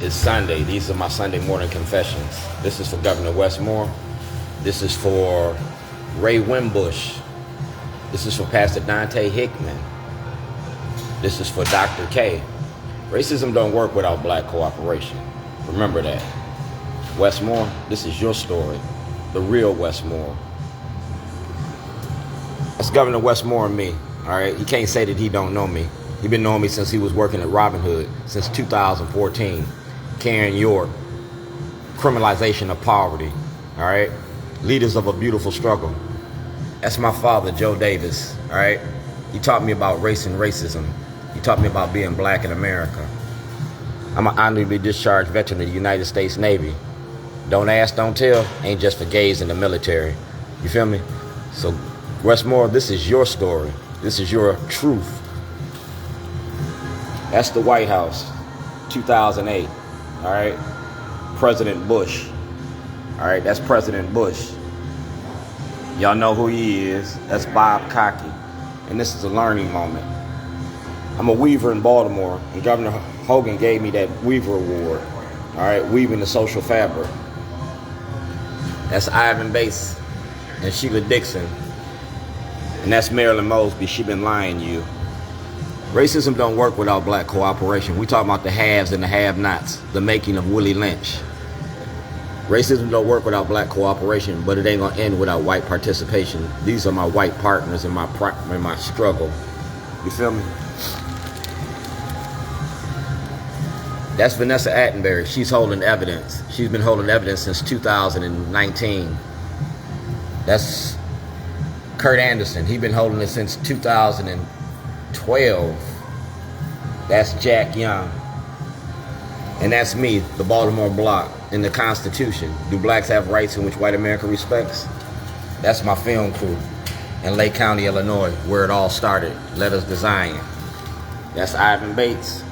It's Sunday. These are my Sunday morning confessions. This is for Governor Westmore. This is for Ray Wimbush. This is for Pastor Dante Hickman. This is for Dr. K. Racism don't work without black cooperation. Remember that. Westmore, this is your story. The real Westmore. That's Governor Westmore and me. All right, he can't say that he don't know me. He been knowing me since he was working at Robin Hood since 2014. Karen York, criminalization of poverty. All right, leaders of a beautiful struggle. That's my father, Joe Davis. All right, he taught me about race and racism. He taught me about being black in America. I'm an honorably discharged veteran of the United States Navy. Don't ask, don't tell. Ain't just for gays in the military. You feel me? So, Westmore, this is your story. This is your truth. That's the White House, 2008. All right? President Bush. All right, that's President Bush. Y'all know who he is. That's Bob Cocky. And this is a learning moment. I'm a weaver in Baltimore, and Governor Hogan gave me that Weaver Award. All right, weaving the social fabric. That's Ivan Bates and Sheila Dixon. And that's Marilyn Mosby. She been lying to you. Racism don't work without black cooperation. We talking about the haves and the have-nots, the making of Willie Lynch. Racism don't work without black cooperation, but it ain't gonna end without white participation. These are my white partners in my struggle. You feel me? That's Vanessa Attenberry. She's holding evidence. She's been holding evidence since 2019. That's Kurt Anderson. He's been holding it since 2012. That's Jack Young. And that's me, the Baltimore Block, in the Constitution. Do blacks have rights in which white America respects? That's my film crew in Lake County, Illinois, where it all started. Let us design. That's Ivan Bates.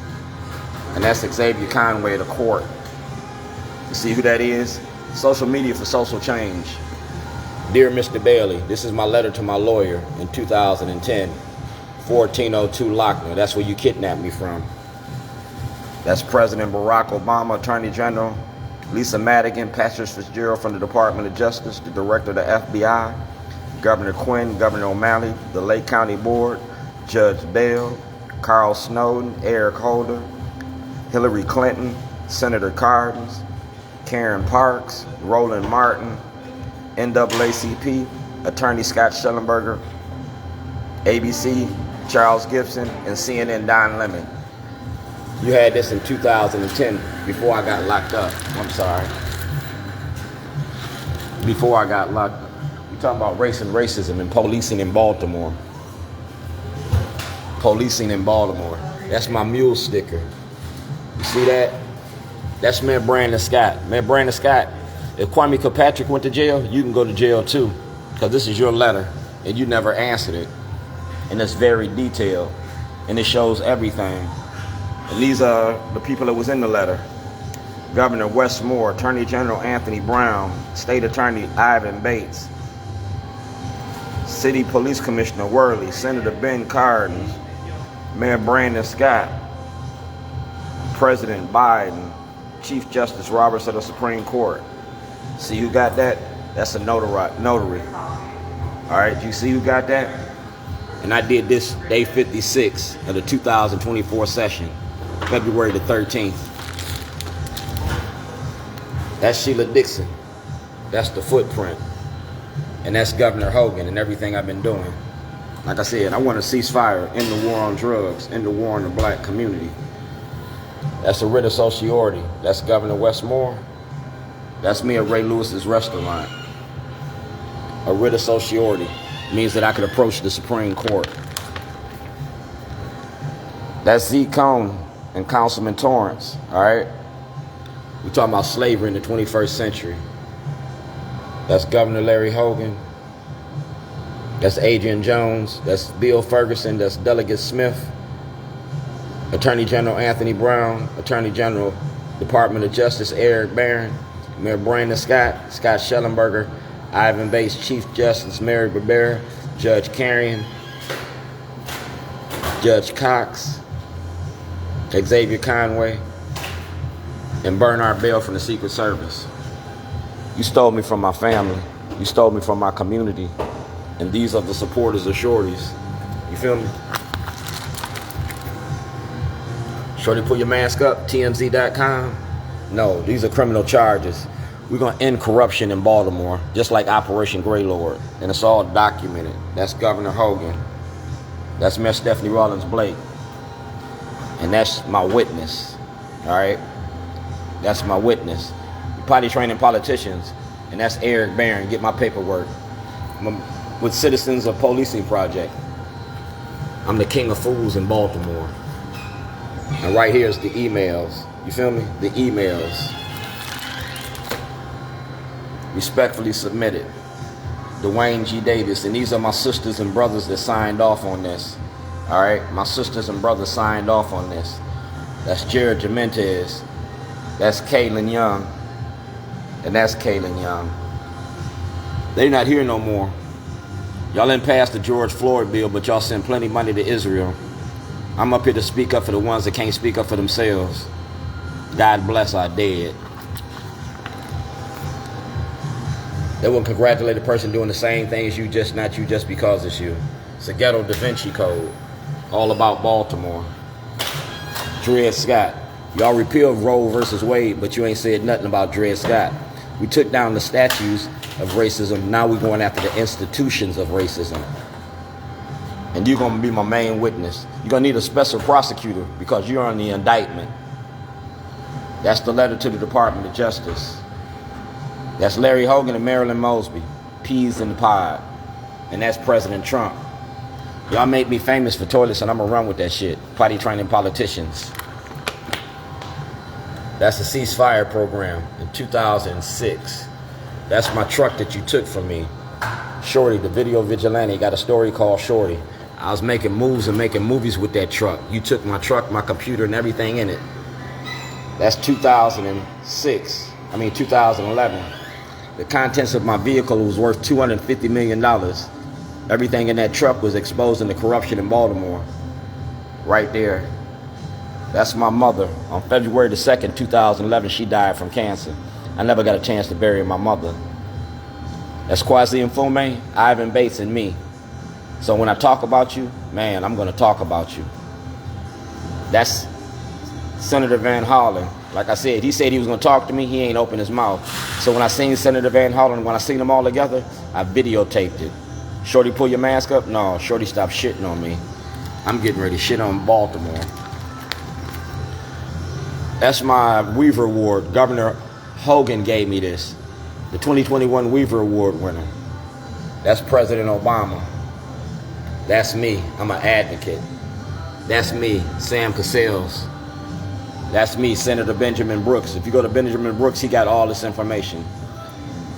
And that's Xavier Conway of the court. You see who that is? Social media for social change. Dear Mr. Bailey, this is my letter to my lawyer in 2010. 1402 Lochner. That's where you kidnapped me from. That's President Barack Obama, Attorney General Lisa Madigan, Patrick Fitzgerald from the Department of Justice, the Director of the FBI, Governor Quinn, Governor O'Malley, the Lake County Board, Judge Bell, Carl Snowden, Eric Holder, Hillary Clinton, Senator Cardins, Karen Parks, Roland Martin, NAACP, Attorney Scott Shellenberger, ABC, Charles Gibson, and CNN Don Lemon. You had this in 2010, before I got locked up. I'm sorry. Before I got locked up. We're talking about race and racism and policing in Baltimore. Policing in Baltimore. That's my mule sticker. You see that? That's Mayor Brandon Scott. Mayor Brandon Scott, if Kwame Kilpatrick went to jail, you can go to jail too. Because this is your letter, and you never answered it. And it's very detailed. And it shows everything. And these are the people that was in the letter. Governor Westmore, Attorney General Anthony Brown, State Attorney Ivan Bates, City Police Commissioner Worley, Senator Ben Cardin, Mayor Brandon Scott, President Biden, Chief Justice Roberts of the Supreme Court. See who got that? That's a notary. All right, you see who got that? And I did this day 56 of the 2024 session, February the 13th. That's Sheila Dixon. That's the footprint. And that's Governor Hogan and everything I've been doing. Like I said, I want a ceasefire, end the war on drugs, end the war on the black community. That's a writ of sociority. That's Governor Westmore. That's me at Ray Lewis's restaurant. A writ of sociority means that I could approach the Supreme Court. That's Z. Cone and Councilman Torrance, all right? We're talking about slavery in the 21st century. That's Governor Larry Hogan. That's Adrian Jones. That's Bill Ferguson. That's Delegate Smith. Attorney General Anthony Brown. Attorney General, Department of Justice Eric Barron. Mayor Brandon Scott. Scott Shellenberger. Ivan Bates, Chief Justice Mary Barbera. Judge Carrion. Judge Cox. Xavier Conway. and burn our bail from the Secret Service. You stole me from my family. You stole me from my community. And these are the supporters of Shorty's. You feel me? Shorty, pull your mask up, TMZ.com. No, these are criminal charges. We're going to end corruption in Baltimore, just like Operation Greylord. And it's all documented. That's Governor Hogan. That's Miss Stephanie Rawlins Blake. And that's my witness. All right? That's my witness. You potty training politicians. And that's Eric Barron. Get my paperwork. I'm with Citizens of Policing Project. I'm the king of fools in Baltimore. And right here is the emails. You feel me? The emails. Respectfully submitted. Dwayne G. Davis. And these are my sisters and brothers that signed off on this. All right? My sisters and brothers signed off on this. That's Jared Jimenez. That's Kaylin Young. And that's Kaylin Young. They're not here no more. Y'all didn't pass the George Floyd bill, but y'all sent plenty of money to Israel. I'm up here to speak up for the ones that can't speak up for themselves. God bless our dead. They wouldn't congratulate a person doing the same thing as you, just not you, just because it's you. It's a ghetto Da Vinci Code. All about Baltimore. Dred Scott. Y'all repealed Roe versus Wade, but you ain't said nothing about Dred Scott. We took down the statues of racism. Now we're going after the institutions of racism. And you're going to be my main witness. You're going to need a special prosecutor because you're on the indictment. That's the letter to the Department of Justice. That's Larry Hogan and Marilyn Mosby. Peas in the pod. And that's President Trump. Y'all make me famous for toilets and I'm going to run with that shit. Potty training politicians. That's the ceasefire program in 2006. That's my truck that you took from me. Shorty, the video vigilante, got a story called Shorty. I was making moves and making movies with that truck. You took my truck, my computer, and everything in it. That's 2011. The contents of my vehicle was worth $250 million. Everything in that truck was exposing the corruption in Baltimore. Right there. That's my mother. On February the 2nd, 2011, she died from cancer. I never got a chance to bury my mother. That's Kwasi Mfume, Ivan Bates, and me. So when I talk about you, man, I'm going to talk about you. That's Senator Van Hollen. Like I said, he said he was going to talk to me. He ain't opened his mouth. So when I seen Senator Van Hollen, when I seen them all together, I videotaped it. Shorty, pull your mask up? No, Shorty, stop shitting on me. I'm getting ready to shit on Baltimore. That's my Weaver Award. Governor Hogan gave me this. The 2021 Weaver Award winner. That's President Obama. That's me. I'm an advocate. That's me, Sam Cassels. That's me, Senator Benjamin Brooks. If you go to Benjamin Brooks, he got all this information.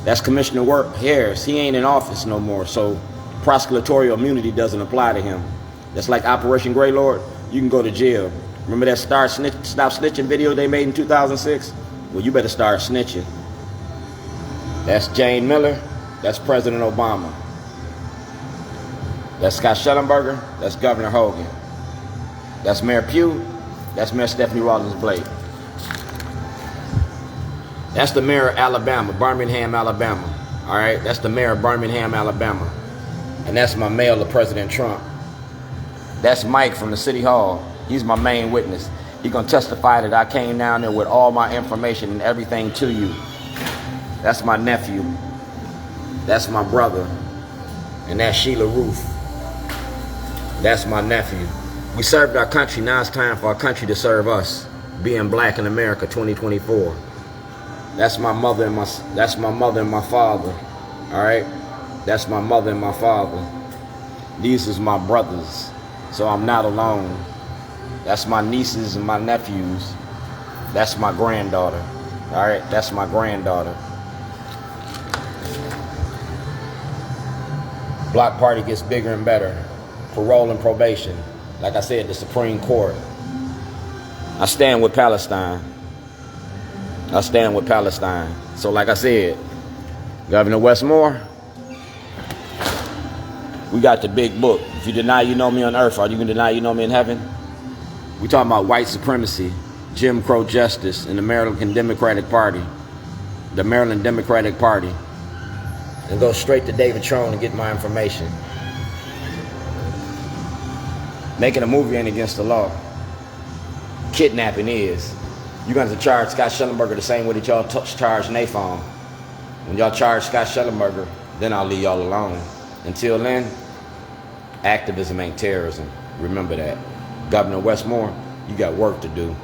That's Commissioner Harris. He ain't in office no more, so prosecutorial immunity doesn't apply to him. That's like Operation Greylord. You can go to jail. Remember that Stop Snitching video they made in 2006? Well, you better start snitching. That's Jane Miller. That's President Obama. That's Scott Shellenberger. That's Governor Hogan. That's Mayor Pugh. That's Mayor Stephanie Rawlins Blake. That's the mayor of Alabama, Birmingham, Alabama. All right? That's the mayor of Birmingham, Alabama. And that's my mail to President Trump. That's Mike from the City Hall. He's my main witness. He's going to testify that I came down there with all my information and everything to you. That's my nephew. That's my brother. And that's Sheila Roof. That's my nephew. We served our country. Now it's time for our country to serve us. Being black in America 2024. That's my mother and my father. All right? That's my mother and my father. These is my brothers. So I'm not alone. That's my nieces and my nephews. That's my granddaughter. All right? That's my granddaughter. Block party gets bigger and better. Parole and probation. Like I said, the Supreme Court. I stand with Palestine. I stand with Palestine. So like I said, Governor Westmore, we got the big book. If you deny you know me on earth, are you going to deny you know me in heaven? We talking about white supremacy. Jim Crow justice in the Maryland Democratic Party, and go straight to David Trone and get my information. Making a movie ain't against the law. Kidnapping is. You're going to charge Scott Shellenberger the same way that y'all charge Nathan. When y'all charge Scott Shellenberger, then I'll leave y'all alone. Until then, activism ain't terrorism. Remember that. Governor Westmore, you got work to do.